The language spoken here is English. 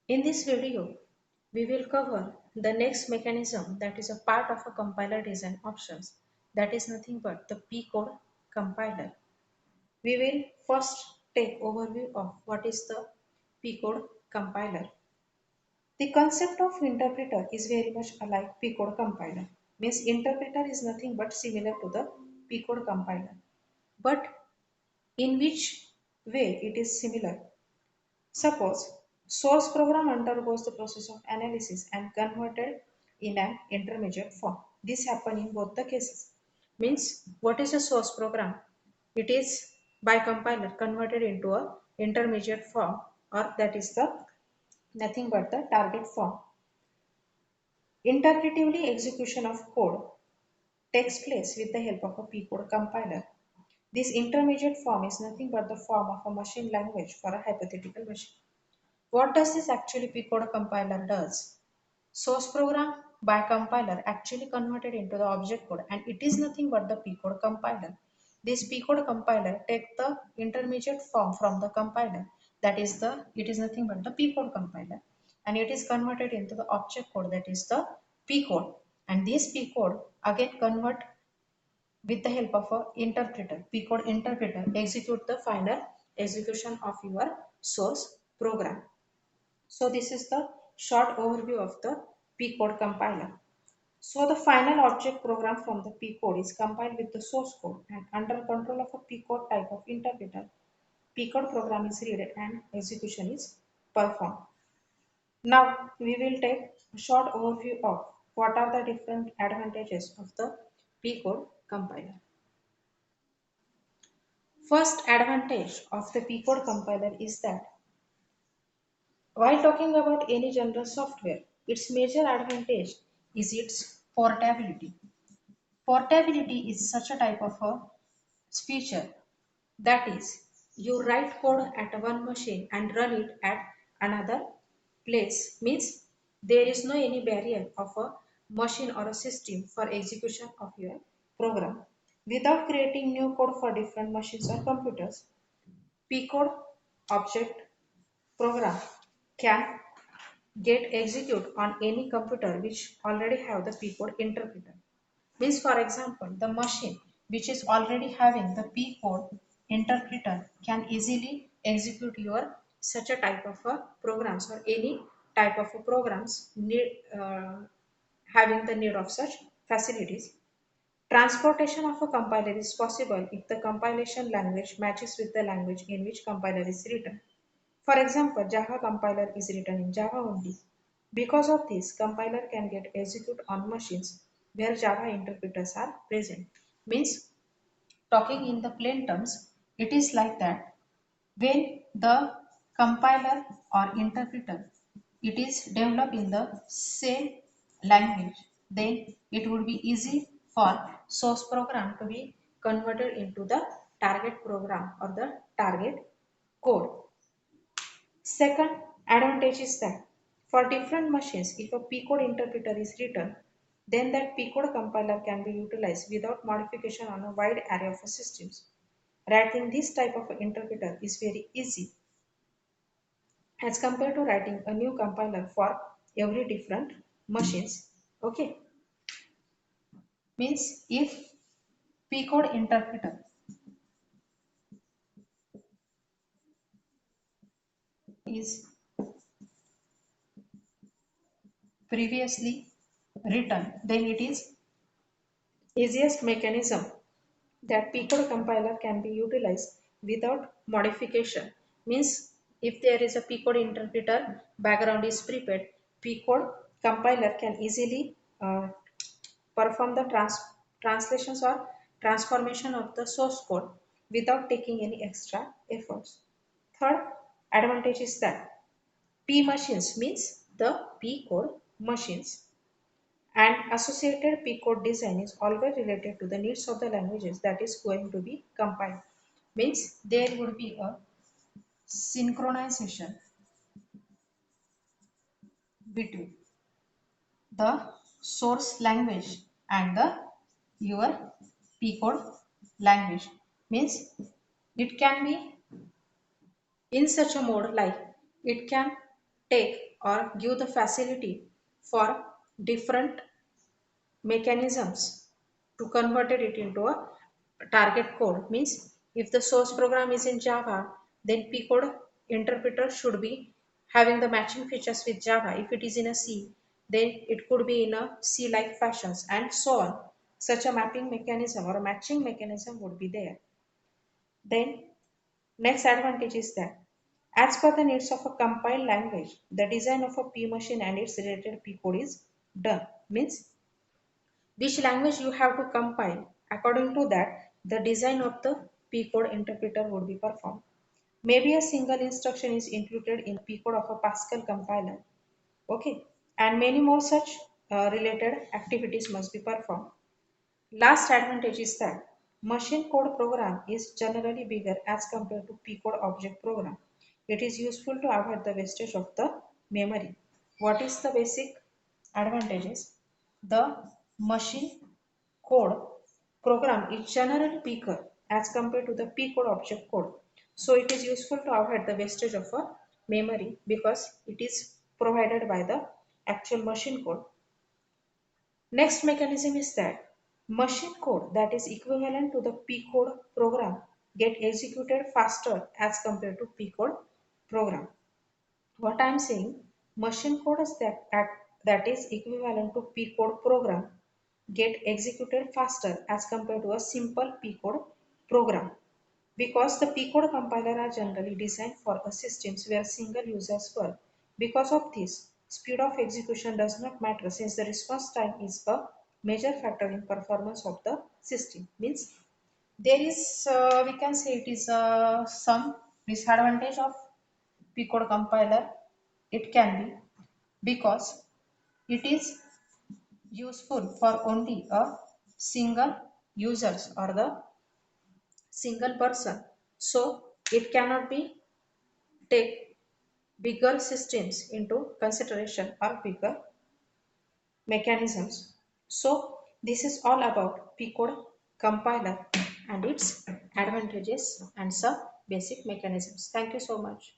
In this video, we will cover the next mechanism that is a part of a compiler design options, that is nothing but the P-code compiler. We will first take overview of what is the P-code compiler. The concept of interpreter is very much alike P-code compiler. Means interpreter is nothing but similar to the P-code compiler. But in which way it is similar? Suppose source program undergoes the process of analysis and converted in an intermediate form. This happens in both the cases. Means what is a source program? It is by compiler converted into a intermediate form, or that is the nothing but the target form. Interpretively execution of code takes place with the help of a P-code compiler. This intermediate form is nothing but the form of a machine language for a hypothetical machine. What does this actually P-code compiler does? Source program by compiler actually converted into the object code, and it is nothing but the P-code compiler. This P-code compiler take the intermediate form from the compiler, that is it is nothing but the P-code compiler, and it is converted into the object code, that is the P-code, and this P-code again convert with the help of a interpreter, P-code interpreter execute the final execution of your source program. So this is the short overview of the P-code compiler. So the final object program from the P-code is compiled with the source code, and under control of a P-code type of interpreter, P-code program is read and execution is performed. Now we will take a short overview of what are the different advantages of the P-code compiler. First advantage of the P-code compiler is that while talking about any general software, its major advantage is its portability. Portability is such a type of a feature, that is, you write code at one machine and run it at another place, means there is no any barrier of a machine or a system for execution of your program. Without creating new code for different machines or computers, P-code object program can get execute on any computer which already have the P-code interpreter. Means for example, the machine which is already having the P-code interpreter can easily execute your such a type of a programs, or any type of a programs having the need of such facilities. Transportation of a compiler is possible if the compilation language matches with the language in which compiler is written. For example, Java compiler is written in Java only. Because of this, compiler can get execute on machines where Java interpreters are present. Means, talking in the plain terms, it is like that when the compiler or interpreter it is developed in the same language, then it would be easy for source program to be converted into the target program or the target code. Second advantage is that for different machines, if a P-code interpreter is written, then that P-code compiler can be utilized without modification on a wide array of systems. Writing this type of interpreter is very easy as compared to writing a new compiler for every different machines. Okay, means if P-code interpreter is previously written, then it is easiest mechanism that P-code compiler can be utilized without modification. Means if there is a P-code interpreter, background is prepared, P-code compiler can easily perform the translations or transformation of the source code without taking any extra efforts. Third advantage is that P machines means the P-code machines, and associated P-code design is always related to the needs of the languages that is going to be compiled. Means there would be a synchronization between the source language and the your P-code language. Means it can be in such a mode like it can take or give the facility for different mechanisms to convert it into a target code. Means if the source program is in Java, then P code interpreter should be having the matching features with Java. If it is in a C, then it could be in a C like fashions and so on. Such a mapping mechanism or a matching mechanism would be there. Then next advantage is that as per the needs of a compiled language, the design of a P machine and its related P code is done. Means which language you have to compile, according to that the design of the P code interpreter would be performed. Maybe a single instruction is included in P code of a Pascal compiler. Okay, and many more such related activities must be performed. Last advantage is that machine code program is generally bigger as compared to P code object program. It is useful to avoid the wastage of the memory. What is the basic advantages? The machine code program is generally bigger as compared to the P code object code. So it is useful to avoid the wastage of a memory because it is provided by the actual machine code. Next mechanism is that machine code that is equivalent to the P code program get executed faster as compared to P code program. What I am saying, machine code is that is equivalent to P code program get executed faster as compared to a simple P code program because the P code compiler are generally designed for a systems where single users work. Because of this, speed of execution does not matter since the response time is a major factor in performance of the system. Means there is, we can say it is some disadvantage of P code compiler. It can be because it is useful for only a single users or the single person. So it cannot be take bigger systems into consideration or bigger mechanisms. So this is all about P code compiler and its advantages and some basic mechanisms. Thank you so much.